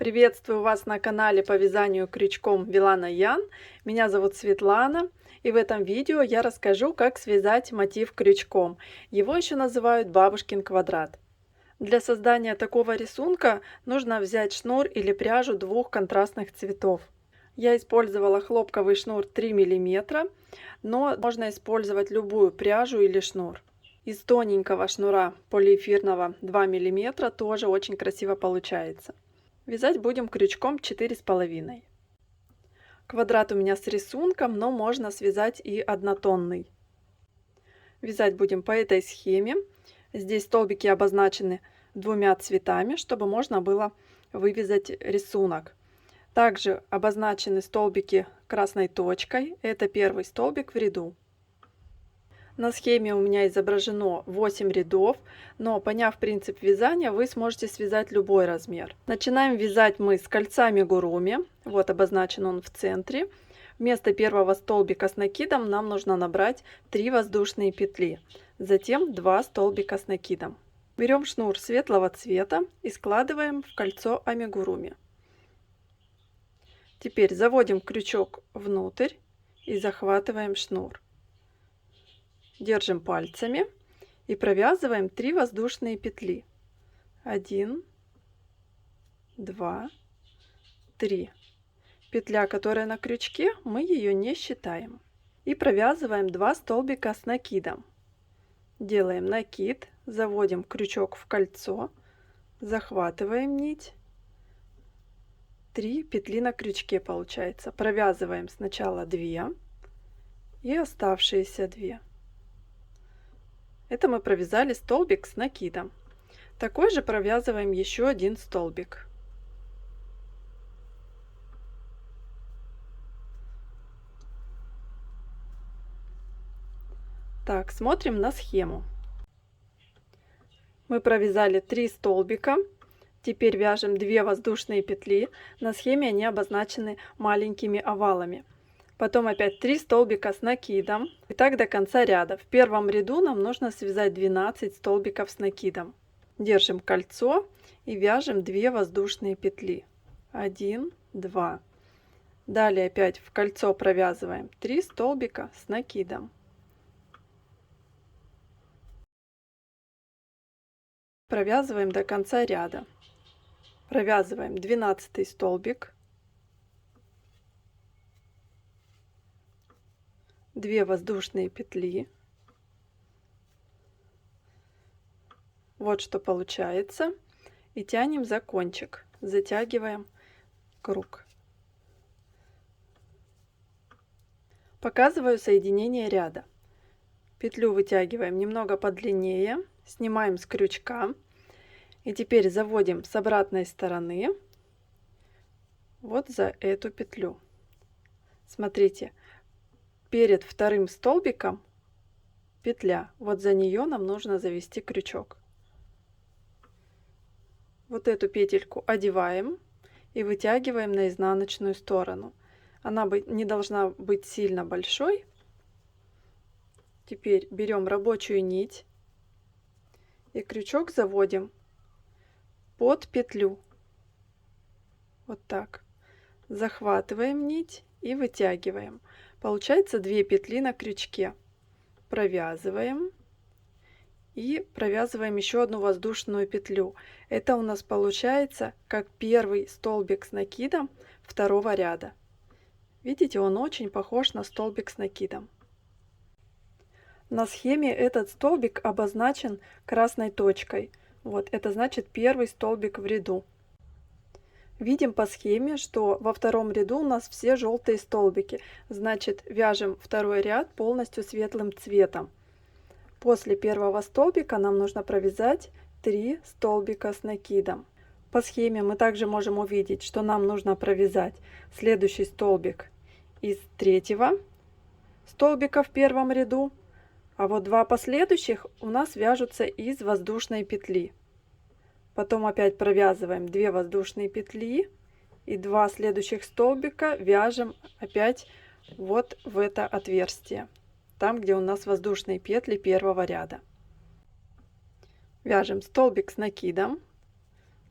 Приветствую вас на канале по вязанию крючком Вилана Ян. Меня зовут Светлана, и в этом видео я расскажу, как связать мотив крючком. Его еще называют бабушкин квадрат. Для создания такого рисунка нужно взять шнур или пряжу двух контрастных цветов. Я использовала хлопковый шнур 3 мм, но можно использовать любую пряжу или шнур. Из тоненького шнура полиэфирного 2 мм тоже очень красиво получается. Вязать будем крючком 4,5. Квадрат у меня с рисунком, но можно связать и однотонный. Вязать будем по этой схеме. Здесь столбики обозначены двумя цветами, чтобы можно было вывязать рисунок. Также обозначены столбики красной точкой. Это первый столбик в ряду. На схеме у меня изображено 8 рядов, но поняв принцип вязания, вы сможете связать любой размер. Начинаем вязать мы с кольца амигуруми. Вот обозначен он в центре. Вместо первого столбика с накидом нам нужно набрать 3 воздушные петли, затем 2 столбика с накидом. Берем шнур светлого цвета и складываем в кольцо амигуруми. Теперь заводим крючок внутрь и захватываем шнур. Держим пальцами и провязываем 3 воздушные петли. 1, 2, 3. Петля, которая на крючке, мы ее не считаем. И провязываем 2 столбика с накидом. Делаем накид, заводим крючок в кольцо, захватываем нить. 3 петли на крючке получается. Провязываем сначала 2 и оставшиеся 2. Это мы провязали столбик с накидом. Такой же провязываем еще один столбик. Так, смотрим на схему. Мы провязали 3 столбика. Теперь вяжем 2 воздушные петли. На схеме они обозначены маленькими овалами. Потом опять 3 столбика с накидом. И так до конца ряда. В первом ряду нам нужно связать 12 столбиков с накидом. Держим кольцо и вяжем 2 воздушные петли. 1, 2. Далее опять в кольцо провязываем 3 столбика с накидом. Провязываем до конца ряда. Провязываем 12 столбик. 2 воздушные петли. Вот что получается. И тянем за кончик. Затягиваем круг. Показываю соединение ряда. Петлю вытягиваем немного подлиннее. Снимаем с крючка. И теперь заводим с обратной стороны вот за эту петлю. Смотрите. Перед вторым столбиком петля, вот за нее нам нужно завести крючок. Вот эту петельку одеваем и вытягиваем на изнаночную сторону. Она не должна быть сильно большой. Теперь берем рабочую нить и крючок заводим под петлю. Вот так. Захватываем нить и вытягиваем. Получается 2 петли на крючке. Провязываем и провязываем еще одну воздушную петлю. Это у нас получается как первый столбик с накидом второго ряда. Видите, он очень похож на столбик с накидом. На схеме этот столбик обозначен красной точкой. Вот это значит первый столбик в ряду. Видим по схеме, что во втором ряду у нас все желтые столбики. Значит, вяжем второй ряд полностью светлым цветом. После первого столбика нам нужно провязать 3 столбика с накидом. По схеме мы также можем увидеть, что нам нужно провязать следующий столбик из 3-го столбика в первом ряду, а вот 2 последующих у нас вяжутся из воздушной петли. Потом опять провязываем 2 воздушные петли и 2 следующих столбика вяжем опять вот в это отверстие, там где у нас воздушные петли первого ряда. Вяжем столбик с накидом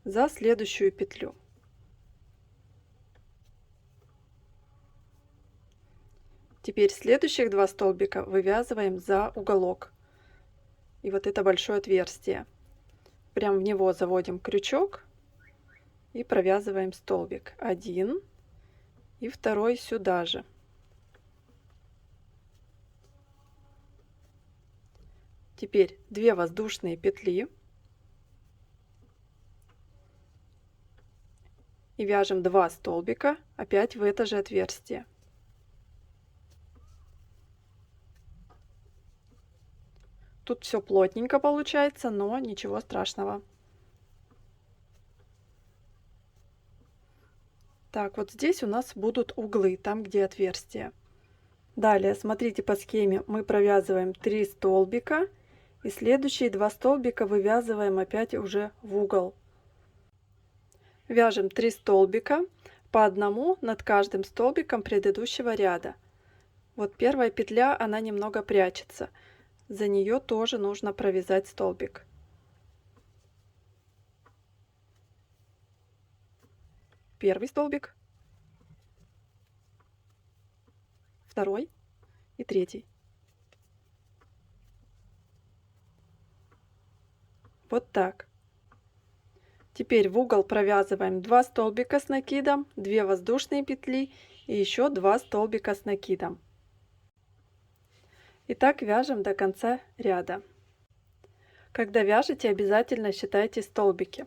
за следующую петлю. Теперь следующих 2 столбика вывязываем за уголок. И вот это большое отверстие. Прям в него заводим крючок и провязываем столбик. 1 и 2 сюда же. Теперь 2 воздушные петли. И вяжем 2 столбика опять в это же отверстие. Тут все плотненько получается, но ничего страшного. Так, вот здесь у нас будут углы, там где отверстия. Далее, смотрите по схеме, мы провязываем 3 столбика и следующие 2 столбика вывязываем опять уже в угол. Вяжем 3 столбика по одному над каждым столбиком предыдущего ряда. Вот первая петля, она немного прячется. За нее тоже нужно провязать столбик. Первый столбик, второй и третий. Вот так. Теперь в угол провязываем 2 столбика с накидом, 2 воздушные петли и еще 2 столбика с накидом. И так вяжем до конца ряда. Когда вяжете, обязательно считайте столбики.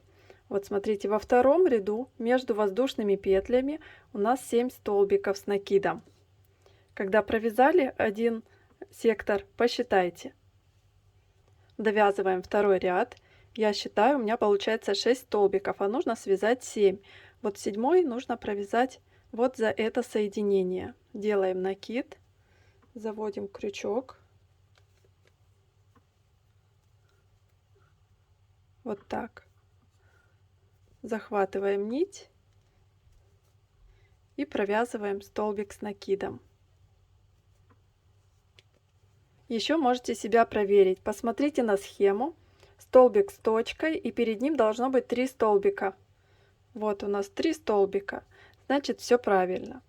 Вот смотрите, во втором ряду между воздушными петлями у нас 7 столбиков с накидом. Когда провязали один сектор, посчитайте. Довязываем второй ряд. Я считаю, у меня получается 6 столбиков, а нужно связать 7. Вот 7 нужно провязать вот за это соединение. Делаем накид, заводим крючок. Вот так. Захватываем нить и провязываем столбик с накидом. Еще можете себя проверить. Посмотрите на схему. Столбик с точкой, и перед ним должно быть 3 столбика. Вот у нас 3 столбика. Значит, все правильно.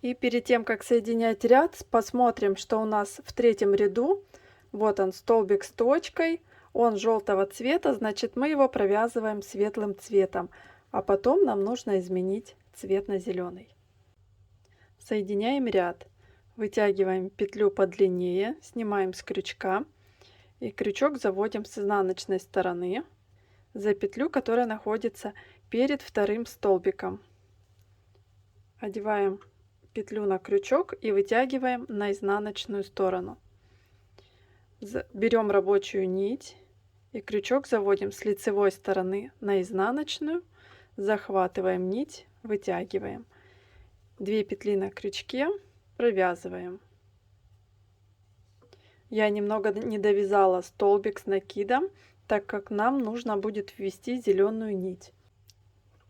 И перед тем, как соединять ряд, посмотрим, что у нас в третьем ряду. Вот он, столбик с точкой. Он желтого цвета, значит, мы его провязываем светлым цветом. А потом нам нужно изменить цвет на зеленый. Соединяем ряд. Вытягиваем петлю подлиннее, снимаем с крючка и крючок заводим с изнаночной стороны за петлю, которая находится перед вторым столбиком. Одеваем петлю на крючок и вытягиваем на изнаночную сторону. Берем рабочую нить и крючок заводим с лицевой стороны на изнаночную, захватываем нить, вытягиваем. 2 петли на крючке. Провязываем. Я немного не довязала столбик с накидом, так как нам нужно будет ввести зеленую нить.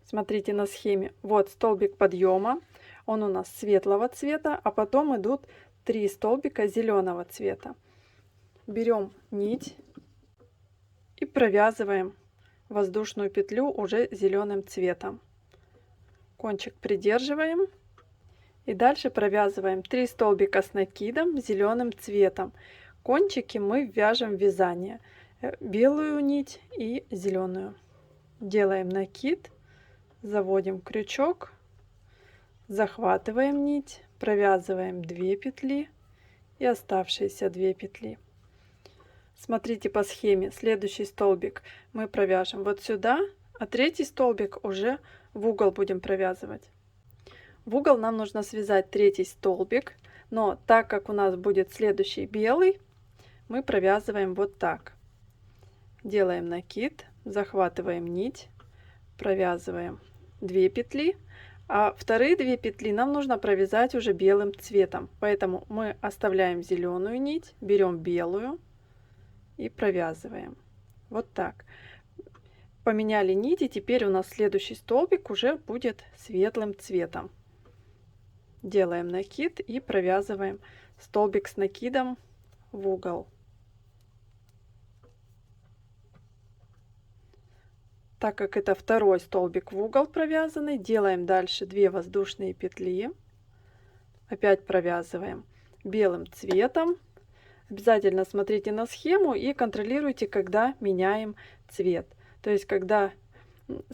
Смотрите на схеме. Вот столбик подъема. Он у нас светлого цвета, а потом идут 3 столбика зеленого цвета. Берем нить и провязываем воздушную петлю уже зеленым цветом. Кончик придерживаем. И дальше провязываем 3 столбика с накидом зеленым цветом. Кончики мы вяжем в вязание. Белую нить и зеленую. Делаем накид, заводим крючок, захватываем нить, провязываем 2 петли и оставшиеся 2 петли. Смотрите по схеме. Следующий столбик мы провяжем вот сюда, а третий столбик уже в угол будем провязывать. В угол нам нужно связать третий столбик, но так как у нас будет следующий белый, мы провязываем вот так. Делаем накид, захватываем нить, провязываем 2 петли, а вторые 2 петли нам нужно провязать уже белым цветом. Поэтому мы оставляем зеленую нить, берем белую и провязываем. Вот так. Поменяли нити, теперь у нас следующий столбик уже будет светлым цветом. Делаем накид и провязываем столбик с накидом в угол. Так как это второй столбик в угол провязанный, делаем дальше 2 воздушные петли. Опять провязываем белым цветом. Обязательно смотрите на схему и контролируйте, когда меняем цвет. То есть, когда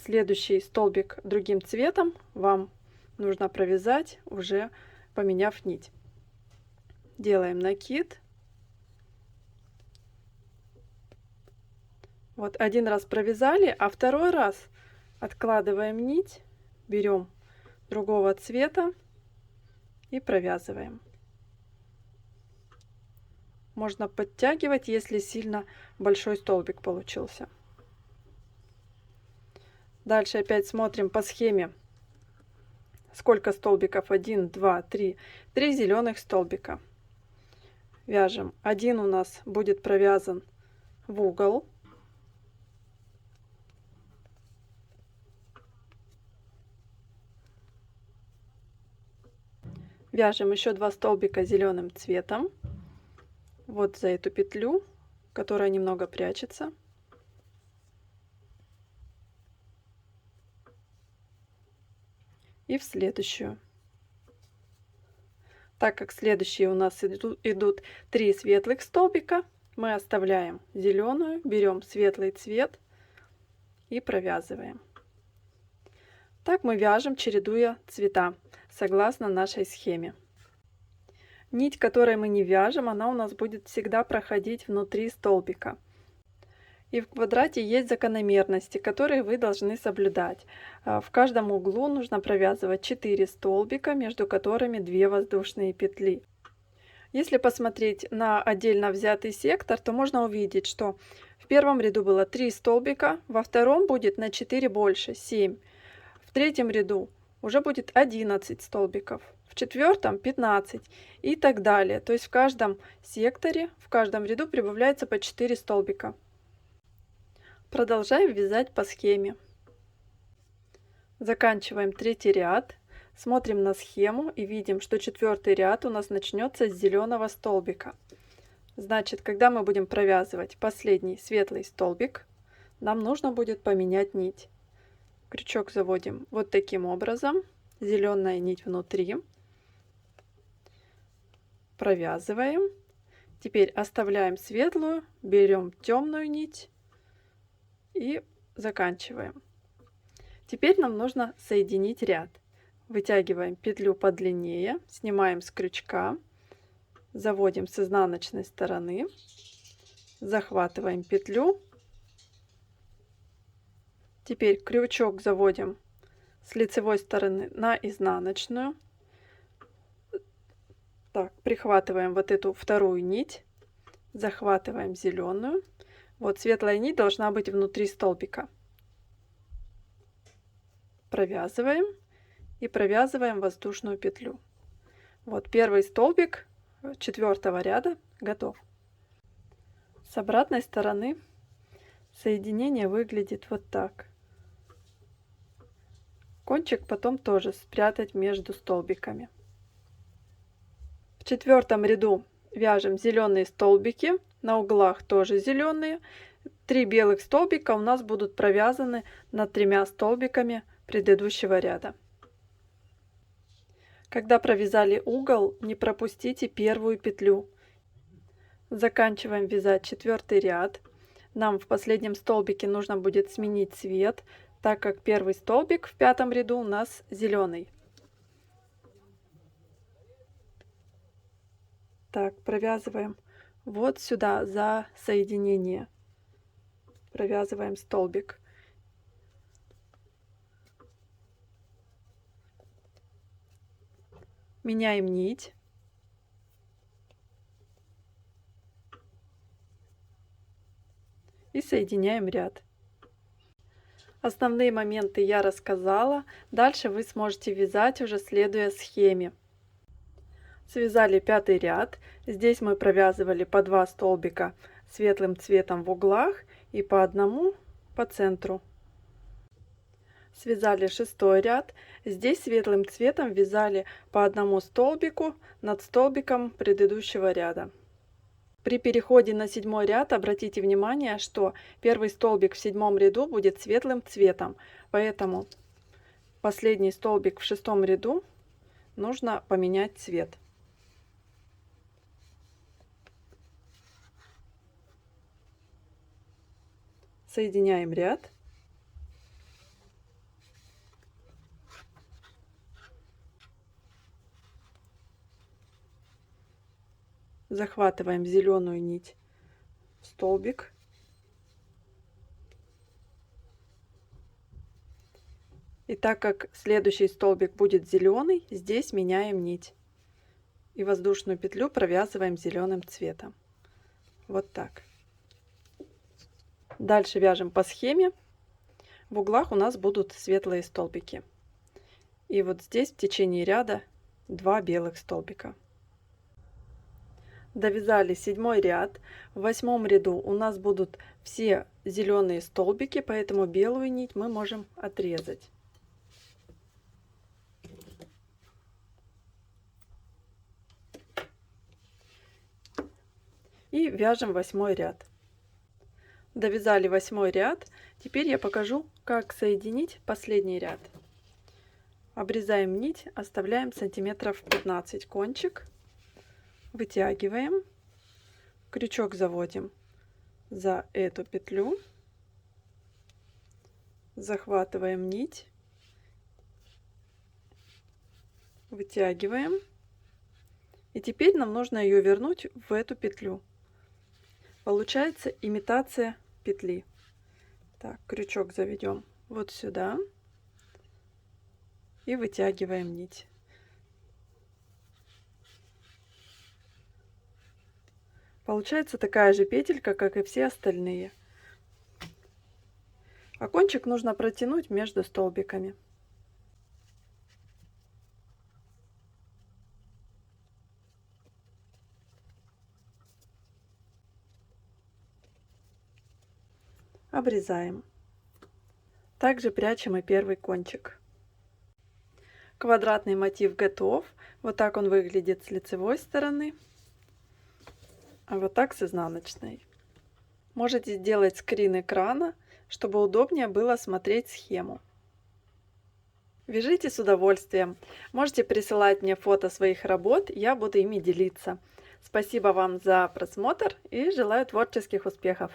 следующий столбик другим цветом, вам нужно провязать, уже поменяв нить. Делаем накид. Вот один раз провязали, а второй раз откладываем нить, берем другого цвета и провязываем. Можно подтягивать, если сильно большой столбик получился. Дальше опять смотрим по схеме, сколько столбиков. 1, 2, 3. 3 зеленых столбика. Вяжем. Один у нас будет провязан в угол. Вяжем еще 2 столбика зеленым цветом. Вот за эту петлю, которая немного прячется. И в следующую. Так как следующие у нас идут 3 светлых столбика, мы оставляем зеленую, берем светлый цвет и провязываем. Так мы вяжем, чередуя цвета, согласно нашей схеме. Нить, которой мы не вяжем, она у нас будет всегда проходить внутри столбика. И в квадрате есть закономерности, которые вы должны соблюдать. В каждом углу нужно провязывать 4 столбика, между которыми 2 воздушные петли. Если посмотреть на отдельно взятый сектор, то можно увидеть, что в первом ряду было 3 столбика, во втором будет на 4 больше, 7. В третьем ряду уже будет 11 столбиков, в четвертом 15 и так далее. То есть в каждом секторе, в каждом ряду прибавляется по 4 столбика. Продолжаем вязать по схеме. Заканчиваем третий ряд. Смотрим на схему и видим, что четвертый ряд у нас начнется с зеленого столбика. Значит, когда мы будем провязывать последний светлый столбик, нам нужно будет поменять нить. Крючок заводим вот таким образом. Зеленая нить внутри. Провязываем. Теперь оставляем светлую, берем темную нить и заканчиваем. Теперь нам нужно соединить ряд. Вытягиваем петлю подлиннее, снимаем с крючка, заводим с изнаночной стороны, захватываем петлю. Теперь крючок заводим с лицевой стороны на изнаночную. Так, прихватываем вот эту вторую нить, захватываем зеленую. Вот светлая нить должна быть внутри столбика. Провязываем и провязываем воздушную петлю. Вот первый столбик четвертого ряда готов. С обратной стороны соединение выглядит вот так. Кончик потом тоже спрятать между столбиками. В четвертом ряду вяжем зеленые столбики, на углах тоже зеленые. 3 белых столбика у нас будут провязаны над 3 столбиками предыдущего ряда. Когда провязали угол, не пропустите первую петлю. Заканчиваем вязать четвертый ряд. Нам в последнем столбике нужно будет сменить цвет, так как первый столбик в 5 ряду у нас зеленый. Так, провязываем вот сюда за соединение. Провязываем столбик. Меняем нить. И соединяем ряд. Основные моменты я рассказала. Дальше вы сможете вязать уже следуя схеме. Связали 5 ряд. Здесь мы провязывали по 2 столбика светлым цветом в углах и по одному по центру. Связали 6 ряд. Здесь светлым цветом вязали по одному столбику над столбиком предыдущего ряда. При переходе на 7 ряд обратите внимание, что первый столбик в 7 ряду будет светлым цветом, поэтому последний столбик в 6 ряду нужно поменять цвет. Соединяем ряд. Захватываем зеленую нить в столбик. И так как следующий столбик будет зеленый, здесь меняем нить. И воздушную петлю провязываем зеленым цветом. Вот так. Дальше вяжем по схеме. В углах у нас будут светлые столбики. И вот здесь в течение ряда 2 белых столбика. Довязали 7 ряд. В 8 ряду у нас будут все зеленые столбики, поэтому белую нить мы можем отрезать. И вяжем 8 ряд. Довязали 8 ряд. Теперь я покажу, как соединить последний ряд. Обрезаем нить, оставляем сантиметров 15 кончик, вытягиваем, крючок заводим за эту петлю, захватываем нить, вытягиваем, и теперь нам нужно ее вернуть в эту петлю. Получается имитация петли. Так, крючок заведем вот сюда и вытягиваем нить. Получается такая же петелька, как и все остальные. А кончик нужно протянуть между столбиками. Обрезаем. Также прячем и первый кончик. Квадратный мотив готов. Вот так он выглядит с лицевой стороны, а вот так с изнаночной. Можете сделать скрин экрана, чтобы удобнее было смотреть схему. Вяжите с удовольствием. Можете присылать мне фото своих работ, я буду ими делиться. Спасибо вам за просмотр и желаю творческих успехов!